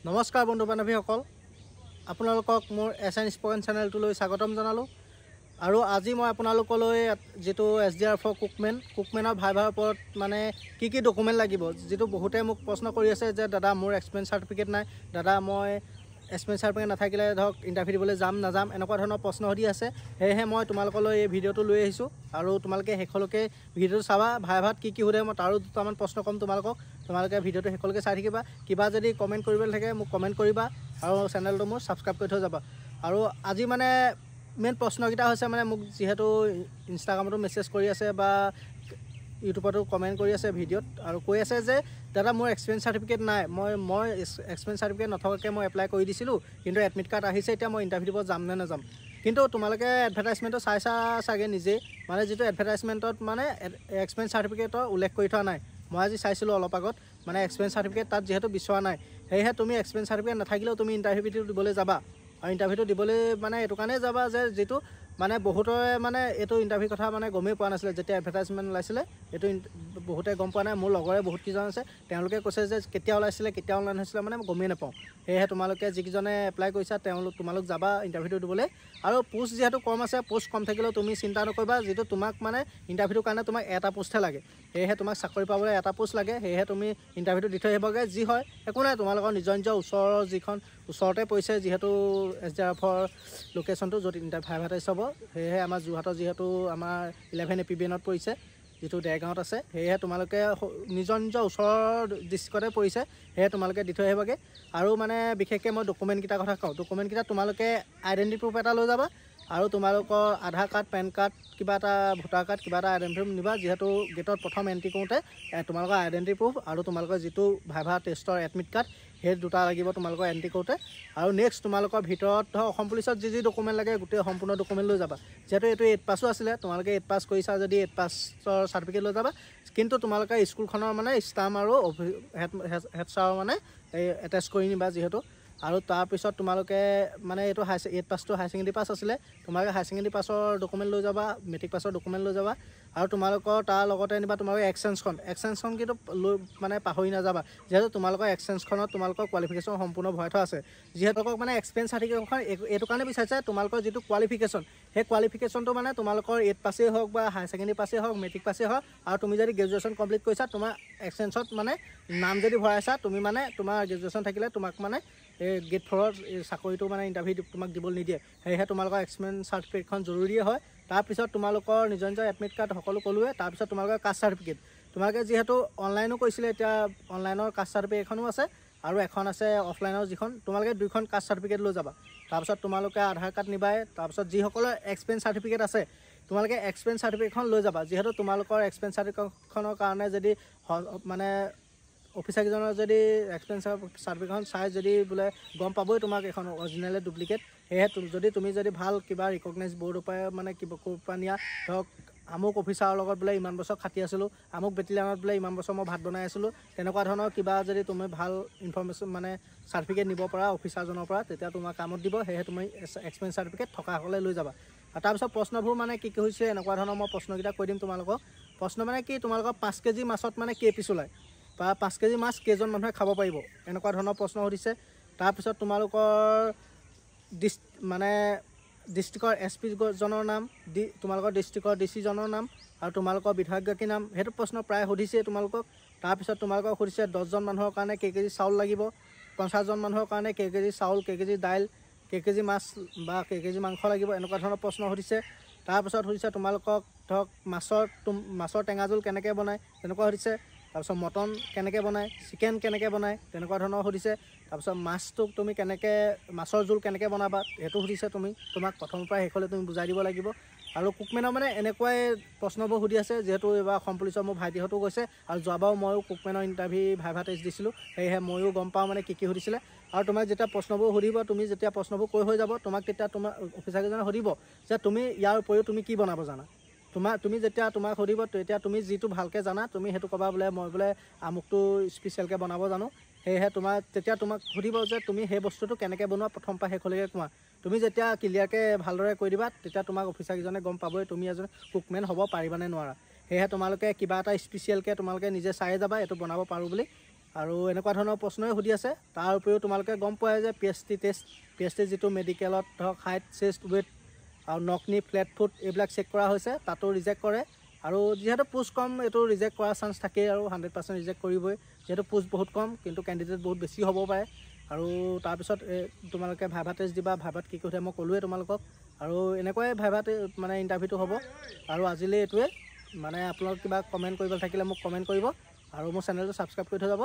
নমস্কাৰ বন্ধু বান্ধৱীসকল, আপোনালোকক মোৰ SN স্পকেন চেনেলটোলৈ স্বাগতম জনালোঁ। আৰু আজি মই আপোনালোকলৈ যিটো SDR4 কুকমেনৰ ভাইভাৰ ওপৰত মানে কি ডকুমেণ্ট লাগিব, যিটো বহুতে মোক প্ৰশ্ন কৰি আছে যে দাদা মোৰ এক্সপিৰিয়েঞ্চ চাৰ্টিফিকেট নাই, দাদা মই এক্সপিৰিয়েঞ্চ চাৰ্টিফিকেট নাথাকিলে ধৰক ইণ্টাৰভিউ দিবলৈ যাম নাযাম, এনেকুৱা ধৰণৰ প্ৰশ্ন সুধি আছে। সেয়েহে মই তোমালোকলৈ এই ভিডিঅ'টো লৈ আহিছোঁ আৰু তোমালোকে শেষলৈকে ভিডিঅ'টো চাবা। ভাইভাত কি সোধে মই তাৰো দুটামান প্ৰশ্ন ক'ম তোমালোকে ভিডিঅ'টো শেষলৈকে চাই থাকিবা। কিবা যদি কমেণ্ট কৰিবলৈ থাকে মোক কমেণ্ট কৰিবা আৰু চেনেলটো মোৰ ছাবস্ক্ৰাইব কৰি থৈ যাবা। আৰু আজি মানে মেইন প্ৰশ্নকেইটা হৈছে মানে মোক যিহেতু ইনষ্টাগ্ৰামতো মেছেজ কৰি আছে বা ইউটিউবতো কমেণ্ট কৰি আছে ভিডিঅ'ত আৰু কৈ আছে যে দাদা মোৰ এক্সপিৰিয়েঞ্চ চাৰ্টিফিকেট নাই, মই এক্সপিৰিয়েঞ্চ চাৰ্টিফিকেট নথকাকৈ মই এপ্লাই কৰি দিছিলোঁ, কিন্তু এডমিট কাৰ্ড আহিছে, এতিয়া মই ইণ্টাৰভিউ দিব যাম নে নাযাম। কিন্তু তোমালোকে এডভাৰটাইজমেণ্টটো চাইছা চাগে নিজেই, মানে যিটো এডভাৰটাইজমেণ্টত মানে এক্সপিৰিয়েঞ্চ চাৰ্টিফিকেটৰ উল্লেখ কৰি থোৱা নাই। মই আজি চাইছিলোঁ অলপ আগত, মানে এক্সপিৰিয়েঞ্চ চাৰ্টিফিকেট তাত যিহেতু বিচৰা নাই, সেয়েহে তুমি এক্সপিৰিয়েঞ্চ চাৰ্টিফিকেট নাথাকিলেও তুমি ইণ্টাৰভিউটো দিবলৈ যাবা। আৰু ইণ্টাৰভিউটো দিবলৈ মানে এইটো কাৰণেই যাবা যে যিটো মানে বহুতৰে মানে এইটো ইণ্টাৰভিউ কথা মানে গমেই পোৱা নাছিলে। যেতিয়া এডভাৰটাইজমেণ্ট ওলাইছিলে এইটো বহুতে গম পোৱা নাই। মোৰ লগৰে বহুত কেইজন আছে, তেওঁলোকে কৈছে যে কেতিয়া ওলাইছিলে কেতিয়া অনলাইন হৈছিলে মানে গমেই নাপাওঁ। সেয়েহে তোমালোকে যিকেইজনে এপ্লাই কৰিছা তোমালোক যাবা ইণ্টাৰভিউটো দিবলৈ। আৰু পোষ্ট যিহেতু কম আছে, পোষ্ট কম থাকিলেও তুমি চিন্তা নকৰিবা, যিটো তোমাক মানে ইণ্টাৰভিউটোৰ কাৰণে তোমাক এটা পোষ্টহে লাগে। সেয়েহে তোমাক চাকৰি পাবলৈ এটা পোষ্ট লাগে, সেয়েহে তুমি ইণ্টাৰভিউটো দি থৈ আহিবগৈ। যি হয় একো নাই, তোমালোকৰ নিজৰ ওচৰৰ ওচৰতে পৰিছে যিহেতু SDR4 লোকেশ্যনটো য'ত ভাইভাটাইজ হ'ব। সেয়েহে আমাৰ যোৰহাটৰ যিহেতু আমাৰ 11 APBNত পৰিছে, যিটো দেৰগাঁৱত আছে, সেয়েহে তোমালোকে নিজৰ ওচৰৰ ডিষ্ট্ৰিক্টতে পৰিছে, সেয়েহে তোমালোকে দি থৈ আহিবগৈ। আৰু মানে বিশেষকৈ মই ডকুমেণ্টকেইটাৰ কথা কওঁ। ডকুমেণ্টকেইটা তোমালোকে আইডেণ্টি প্ৰুফ এটা লৈ যাবা আৰু তোমালোকৰ আধাৰ কাৰ্ড, পেন কাৰ্ড, কিবা এটা ভোটাৰ কাৰ্ড, কিবা এটা আইডেণ্টি প্ৰুফ নিবা। যিহেতু গেটত প্ৰথম এণ্ট্ৰি কৰোঁতে তোমালোকৰ আইডেণ্টি প্ৰুফ আৰু তোমালোকৰ যিটো ভাইভা টেষ্টৰ এডমিট কাৰ্ড, সেই দুটা লাগিব তোমালোকৰ এণ্ট্ৰি কৰোঁতে। আৰু নেক্সট তোমালোকৰ ভিতৰত ধৰক অসম পুলিচত যি ডকুমেণ্ট লাগে গোটেই সম্পূৰ্ণ ডকুমেণ্ট লৈ যাবা। যিহেতু এইটো 8 পাছো আছিলে, তোমালোকে 8 পাছ কৰিছা যদি 8 পাছৰ চাৰ্টিফিকেট লৈ যাবা। কিন্তু তোমালোকে স্কুলখনৰ মানে ষ্টাম্প আৰু হেড ছাৰৰ মানে এটেচ কৰি নিবা যিহেতু। আৰু তাৰপিছত তোমালোকে মানে এইটো 8 পাছটো হাই ছেকেণ্ডেৰী পাছ আছিলে, তোমালোকে হাই ছেকেণ্ডেৰী পাছৰ ডকুমেণ্ট লৈ যাবা, মেট্ৰিক পাছৰ ডকুমেণ্ট লৈ যাবা। আৰু তোমালোকৰ তাৰ লগতে নিবা তোমালোকৰ এক্সচেঞ্জখন কিন্তু লৈ মানে পাহৰি নাযাবা, যিহেতু তোমালোকৰ এক্সচেঞ্জখনত তোমালোকৰ কোৱালিফিকেশ্যন সম্পূৰ্ণ ভৰাই থোৱা আছে। যিহেতু মানে এক্সপিৰিয়েঞ্চ চাৰ্টিফিকেটখন এইটো কাৰণে বিচাৰিছে, তোমালোকৰ যিটো কোৱালিফিকেশ্যন, সেই কোৱালিফিকেশ্যনটো মানে তোমালোকৰ 8 পাছেই হওক বা হাই ছেকেণ্ডেৰী পাছেই হওক, মেট্ৰিক পাছেই হওক, আৰু তুমি যদি গ্ৰেজুৱেশ্যন কমপ্লিট কৰিছা, তোমাৰ এক্সচেঞ্জত মানে নাম যদি ভৰাইছা, তুমি মানে তোমাৰ গ্ৰেজুৱেশ্যন থাকিলে তোমাক মানে এই গেট 4ৰ চাকৰিটো মানে ইণ্টাৰভিউ তোমাক দিবলৈ নিদিয়ে। সেয়েহে তোমালোকৰ এক্সপিৰিয়েঞ্চ চাৰ্টিফিকেটখন জৰুৰীয়ে হয়। তাৰপিছত তোমালোকৰ নিজৰ এডমিট কাৰ্ড সকলো ক'লোৱে। তাৰপিছত তোমালোকৰ কাষ্ট চাৰ্টিফিকেট, তোমালোকে যিহেতু অনলাইনো কৰিছিলে, এতিয়া অনলাইনৰ কাষ্ট চাৰ্টিফিকেট এখনো আছে আৰু এখন আছে অফলাইনৰ যিখন, তোমালোকে 2খন কাষ্ট চাৰ্টিফিকেট লৈ যাবা। তাৰপিছত তোমালোকে আধাৰ কাৰ্ড নিবাই। তাৰপিছত যিসকলৰ এক্সপিৰিয়েঞ্চ চাৰ্টিফিকেট আছে, তোমালোকে এক্সপিৰিয়েঞ্চ চাৰ্টিফিকেটখন লৈ যাবা। যিহেতু তোমালোকৰ এক্সপিৰিয়েঞ্চ চাৰ্টিফিকেটখনৰ কাৰণে যদি মানে অফিচাৰকেইজনৰ যদি এক্সপিৰিয়েঞ্চ চাৰ্টিফিকেটখন চাই যদি বোলে গম পাবই তোমাক এখন অৰিজিনেলে ডুপ্লিকেট। সেয়েহে তুমি যদি ভাল কিবা ৰিকগনাইজ বৰ্ডৰ পৰা মানে কিবা ক'ৰ পৰা নিয়া, ধৰক আমুক অফিচাৰৰ লগত বোলে ইমান বছৰ খাটি আছিলোঁ, আমুক বেটেলিয়ানত বোলে ইমান বছৰ মই ভাত বনাই আছিলোঁ, তেনেকুৱা ধৰণৰ কিবা যদি তুমি ভাল ইনফৰ্মেশ্যন মানে চাৰ্টিফিকেট নিব পৰা অফিচাৰজনৰ পৰা, তেতিয়া তোমাৰ কামত দিব। সেয়েহে তুমি এক্সপিৰিয়েঞ্চ চাৰ্টিফিকেট থকাসকলে লৈ যাবা। আৰু তাৰপিছত প্ৰশ্নবোৰ মানে কি হৈছে এনেকুৱা ধৰণৰ মই প্ৰশ্নকেইটা কৈ দিম তোমালোকক। প্ৰশ্ন মানে কি, তোমালোকৰ 5 কেজি মাছত মানে কেই পিচ ওলায় বা 5 কেজি মাছ কেইজন মানুহে খাব পাৰিব, এনেকুৱা ধৰণৰ প্ৰশ্ন সুধিছে। তাৰপিছত তোমালোকৰ মানে ডিষ্ট্ৰিক্টৰ SP জনৰ নাম, তোমালোকৰ ডিষ্ট্ৰিক্টৰ DC জনৰ নাম আৰু তোমালোকৰ বিধায়কগৰাকীৰ নাম, সেইটো প্ৰশ্ন প্ৰায় সুধিছে তোমালোকক। তাৰপিছত তোমালোকক সুধিছে 10জন মানুহৰ কাৰণে কেই কেজি চাউল লাগিব, 50জন মানুহৰ কাৰণে কেই কেজি চাউল, কেই কেজি দাইল, কেই কেজি মাছ বা কেই কেজি মাংস লাগিব, এনেকুৱা ধৰণৰ প্ৰশ্ন সুধিছে। তাৰপিছত সুধিছে তোমালোকক ধৰক মাছৰ টেঙা জোল কেনেকৈ বনায়, তেনেকুৱা সুধিছে। তাৰপিছত মটন কেনেকৈ বনায়, চিকেন কেনেকৈ বনায়, তেনেকুৱা ধৰণৰ সুধিছে। তাৰপিছত মাছটোক তুমি মাছৰ জোল কেনেকৈ বনাবা, সেইটো সুধিছে। তোমাক প্ৰথমৰ পৰা শেষলৈ তুমি বুজাই দিব লাগিব। আৰু কুকমেনৰ মানে এনেকুৱাই প্ৰশ্নবোৰ সুধি আছে, যিহেতু এইবাৰ অসম পুলিচৰ মোৰ ভাইটিহঁতো গৈছে আৰু যোৱাবাৰো ময়ো কুকমেনৰ ভাইভা টেষ্ট দিছিলোঁ, সেয়েহে ময়ো গম পাওঁ মানে কি সুধিছিলে। আৰু তোমাক যেতিয়া প্ৰশ্নবোৰ সুধিব, তুমি যেতিয়া প্ৰশ্নবোৰ কৈ হৈ যাব, তেতিয়া তোমাৰ অফিচাৰকেইজনে সুধিব যে তুমি ইয়াৰ উপৰিও তুমি কি বনাব জানা। তুমি যেতিয়া তোমাক সুধিব, তেতিয়া তুমি যিটো ভালকৈ জানা তুমি সেইটো ক'বা, বোলে মই বোলে আমুকটো স্পেচিয়েলকৈ বনাব জানো। সেয়েহে তেতিয়া তোমাক সুধিব যে তুমি সেই বস্তুটো কেনেকৈ বনোৱা, প্ৰথম পৰা শেষলৈকে কোৱা। তুমি যেতিয়া ক্লিয়াৰকৈ ভালদৰে কৈ দিবা, তেতিয়া তোমাক অফিচাৰকেইজনে গম পাবই তুমি এজন কুকমেন হ'ব পাৰিবা নে নোৱাৰা। সেয়েহে তোমালোকে কিবা এটা স্পেচিয়েলকৈ তোমালোকে নিজে চাই যাবা এইটো বনাব পাৰোঁ বুলি। আৰু এনেকুৱা ধৰণৰ প্ৰশ্নই সুধি আছে। তাৰ উপৰিও তোমালোকে গম পোৱাই যে PST টেষ্ট, PST যিটো মেডিকেলত ধৰক হাইট, চেষ্ট, ৱেইট আৰু নকনি, ফ্লেট ফুট এইবিলাক চেক কৰা হৈছে, তাতো ৰিজেক্ট কৰে। আৰু যিহেতু পোষ্ট কম, এইটো ৰিজেক্ট কৰাৰ চান্স থাকেই আৰু 100% ৰিজেক্ট কৰিবই, যিহেতু পোষ্ট বহুত কম কিন্তু কেণ্ডিডেট বহুত বেছি হ'ব পাৰে। আৰু তাৰপিছত তোমালোকে ভাইভা টেষ্ট দিবা। ভাইভাত কি সোধে মই ক'লোৱে তোমালোকক। আৰু এনেকুৱাই ভাইভাত মানে ইণ্টাৰভিউটো হ'ব। আৰু আজিলৈ এইটোৱে, মানে আপোনালোক কিবা কমেণ্ট কৰিব থাকিলে মোক কমেণ্ট কৰিব আৰু মোৰ চেনেলটো ছাবস্ক্ৰাইব কৰি থৈ যাব।